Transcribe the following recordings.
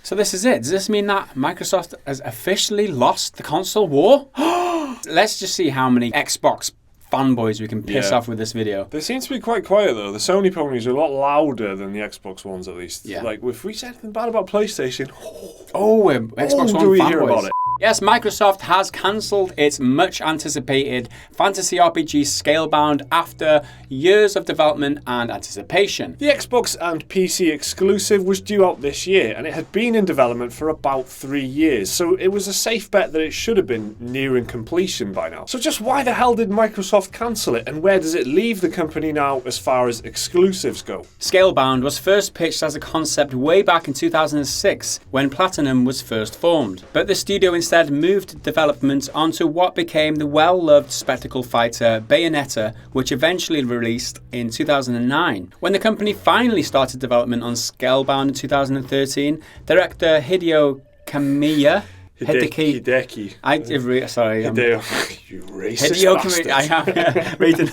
So this is it. Does this mean that Microsoft has officially lost the console war? Let's just see how many Xbox fanboys we can piss off with this video. They seem to be quite quiet though. The Sony ponies are a lot louder than the Xbox ones, at least. Yeah. Like, if we say anything bad about PlayStation, Xbox One do we fanboys. hear about it? Yes, Microsoft has cancelled its much-anticipated fantasy RPG Scalebound after years of development and anticipation. The Xbox and PC exclusive was due out this year, and it had been in development for about 3 years, so it was a safe bet that it should have been nearing completion by now. So just why the hell did Microsoft cancel it, and where does it leave the company now as far as exclusives go? Scalebound was first pitched as a concept way back in 2006 when Platinum was first formed, but the studio instead moved development onto what became the well-loved spectacle fighter Bayonetta, which eventually released in 2009. When the company finally started development on Scalebound in 2013, director Hideo Kamiya Hideki. You racist bastard. I am reading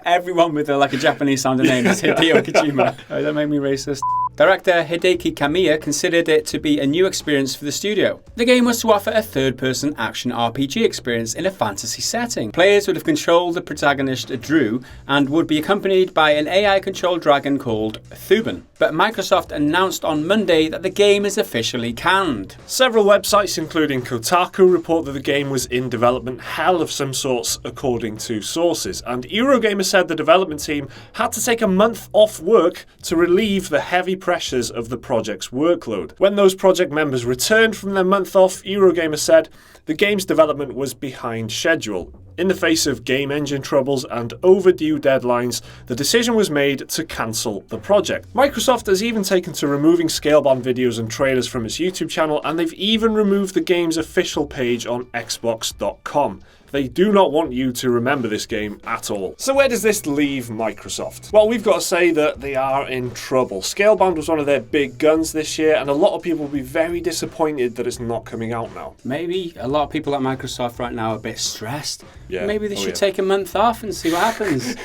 everyone with like a Japanese sounding name is Hideo Kojima. Oh, that made me racist. Director Hideki Kamiya considered it to be a new experience for the studio. The game was to offer a third-person action RPG experience in a fantasy setting. Players would have controlled the protagonist Drew and would be accompanied by an AI-controlled dragon called Thuban. But Microsoft announced on Monday that the game is officially canned. Several websites, including Kotaku, report that the game was in development hell of some sorts, according to sources. And Eurogamer said the development team had to take a month off work to relieve the heavy pressures of the project's workload. When those project members returned from their month off, Eurogamer said the game's development was behind schedule. In the face of game engine troubles and overdue deadlines, the decision was made to cancel the project. Microsoft has even taken to removing Scalebound videos and trailers from its YouTube channel, and they've even removed the game's official page on Xbox.com. They do not want you to remember this game at all. So where does this leave Microsoft? Well, we've got to say that they are in trouble. Scalebound was one of their big guns this year, and a lot of people will be very disappointed that it's not coming out now. Maybe a lot of people at Microsoft right now are a bit stressed. Yeah. Maybe they should take a month off and see what happens.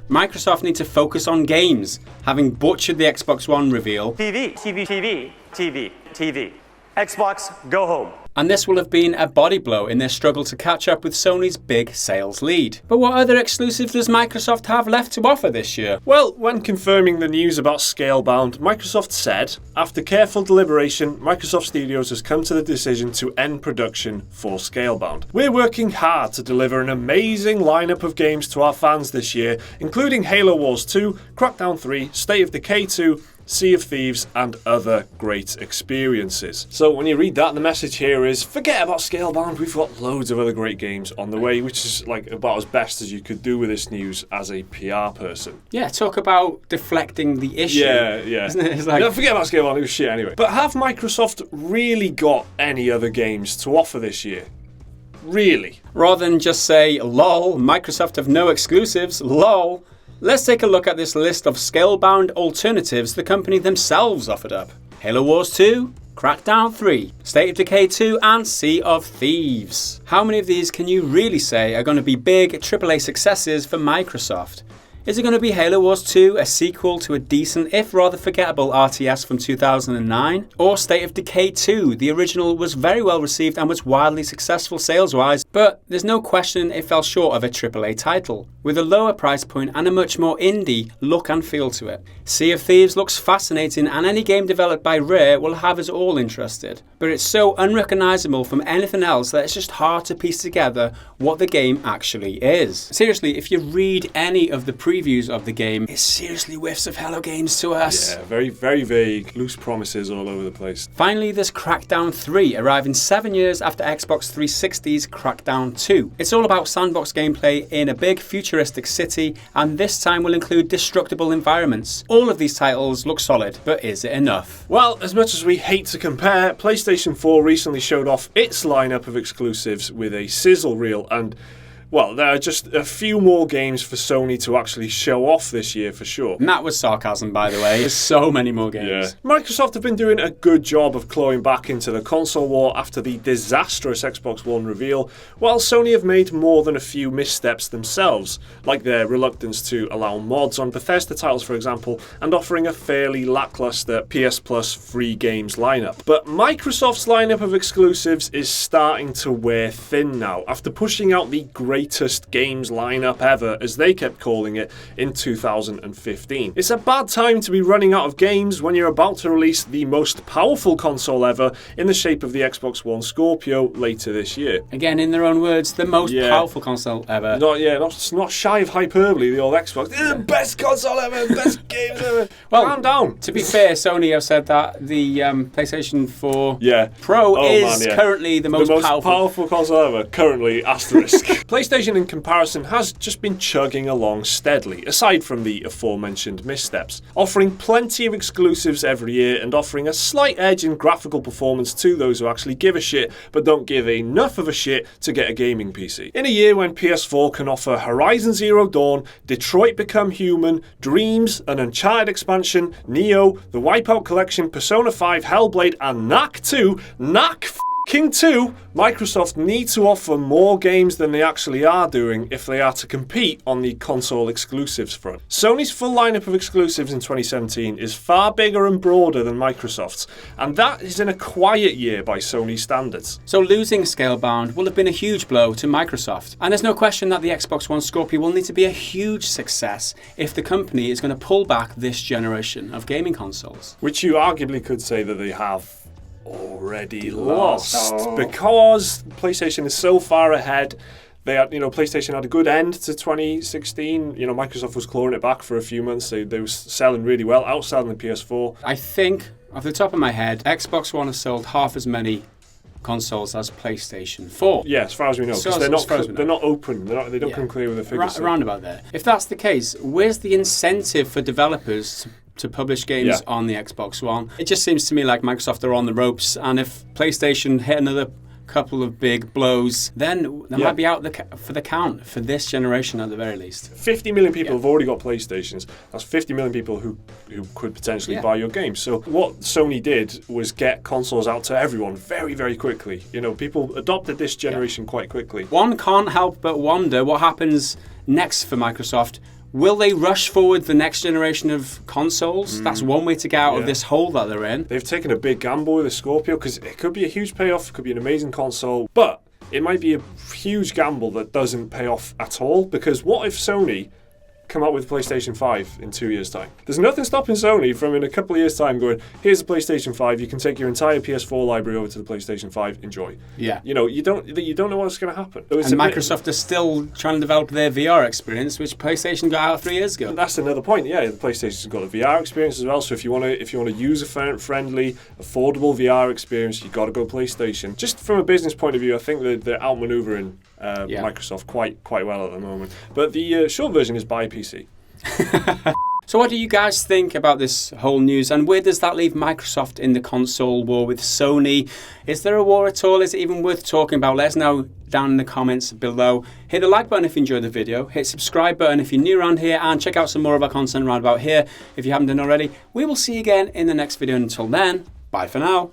Microsoft need to focus on games, having butchered the Xbox One reveal. TV. Xbox, go home. And this will have been a body blow in their struggle to catch up with Sony's big sales lead. But what other exclusives does Microsoft have left to offer this year? Well, when confirming the news about Scalebound, Microsoft said, after careful deliberation, Microsoft Studios has come to the decision to end production for Scalebound. We're working hard to deliver an amazing lineup of games to our fans this year, including Halo Wars 2, Crackdown 3, State of Decay 2, Sea of Thieves, and other great experiences. So when you read that, the message here is, forget about Scalebound, we've got loads of other great games on the way, which is like about as best as you could do with this news as a PR person. Yeah, talk about deflecting the issue. Yeah. Isn't it? It's like, No, forget about Scalebound, it was shit anyway. But have Microsoft really got any other games to offer this year? Really? rather than just say, lol, Microsoft have no exclusives, lol. Let's take a look at this list of Scalebound alternatives the company themselves offered up. Halo Wars 2, Crackdown 3, State of Decay 2 and Sea of Thieves. How many of these can you really say are going to be big AAA successes for Microsoft? Is it going to be Halo Wars 2, a sequel to a decent, if rather forgettable, RTS from 2009? Or State of Decay 2? The original was very well received and was wildly successful sales-wise, but there's no question it fell short of a AAA title, with a lower price point and a much more indie look and feel to it. Sea of Thieves looks fascinating, and any game developed by Rare will have us all interested, but it's so unrecognisable from anything else that it's just hard to piece together what the game actually is. Seriously, if you read any of the previews of the game, it seriously whiffs of Hello Games to us. Yeah, very, very vague, loose promises all over the place. Finally, there's Crackdown 3, arriving 7 years after Xbox 360's Crackdown 2. It's all about sandbox gameplay in a big futuristic city, and this time will include destructible environments. All of these titles look solid, but is it enough? Well, as much as we hate to compare, PlayStation 4 recently showed off its lineup of exclusives with a sizzle reel, and Well, there are just a few more games for Sony to actually show off this year for sure. And that was sarcasm, by the way. There's so many more games. Yeah. Microsoft have been doing a good job of clawing back into the console war after the disastrous Xbox One reveal, while Sony have made more than a few missteps themselves, like their reluctance to allow mods on Bethesda titles, for example, and offering a fairly lackluster PS Plus free games lineup. But Microsoft's lineup of exclusives is starting to wear thin now, after pushing out the greatest games lineup ever, as they kept calling it, in 2015. It's a bad time to be running out of games when you're about to release the most powerful console ever in the shape of the Xbox One Scorpio later this year. Again, in their own words, the most powerful console ever. Not shy of hyperbole, the old Xbox. Best console ever, best games ever. Well, calm down. To be fair, Sony have said that the PlayStation 4 Pro currently the most powerful console ever. Currently, asterisk. PlayStation, in comparison, has just been chugging along steadily, aside from the aforementioned missteps, offering plenty of exclusives every year and offering a slight edge in graphical performance to those who actually give a shit, but don't give enough of a shit to get a gaming PC. In a year when PS4 can offer Horizon Zero Dawn, Detroit Become Human, Dreams, an Uncharted expansion, Neo, the Wipeout Collection, Persona 5, Hellblade, and Knack 2, King 2, Microsoft need to offer more games than they actually are doing if they are to compete on the console exclusives front. Sony's full lineup of exclusives in 2017 is far bigger and broader than Microsoft's, and that is in a quiet year by Sony standards. So losing Scalebound will have been a huge blow to Microsoft, and there's no question that the Xbox One Scorpio will need to be a huge success if the company is going to pull back this generation of gaming consoles. Which you arguably could say that they have already lost, because PlayStation is so far ahead. They had, PlayStation had a good end to 2016. Microsoft was clawing it back for a few months. They were selling really well, outselling the PS4. I think, off the top of my head, Xbox One has sold half as many consoles as PlayStation 4. Yeah, as far as we know, because they're not open. They don't come clear with the figures. Around about there. If that's the case, where's the incentive for developers to publish games on the Xbox One? It just seems to me like Microsoft are on the ropes, and if PlayStation hit another couple of big blows, then they might be out for the count for this generation at the very least. 50 million people have already got PlayStations. That's 50 million people who could potentially buy your game. So what Sony did was get consoles out to everyone very, very quickly. People adopted this generation quite quickly. One can't help but wonder what happens next for Microsoft. Will they rush forward the next generation of consoles? That's one way to get out of this hole that they're in. They've taken a big gamble with the Scorpio because it could be a huge payoff, it could be an amazing console, but it might be a huge gamble that doesn't pay off at all, because what if Sony come out with PlayStation 5 in 2 years' time? There's nothing stopping Sony from in a couple of years' time going, here's a PlayStation 5, you can take your entire PS4 library over to the PlayStation 5, enjoy. Yeah. You don't know what's going to happen. And Microsoft is still trying to develop their VR experience, which PlayStation got out 3 years ago. And that's another point. Yeah, the PlayStation's got a VR experience as well. So if you want to use a friendly, affordable VR experience, you got to go PlayStation. Just from a business point of view, I think that they're outmaneuvering Microsoft quite well at the moment. But the short version is buy a PC. So what do you guys think about this whole news, and where does that leave Microsoft in the console war with Sony? Is there a war at all? Is it even worth talking about? Let us know down in the comments below. Hit the like button if you enjoyed the video, hit subscribe button if you're new around here, and check out some more of our content around about here if you haven't done already. We will see you again in the next video. Until then, bye for now.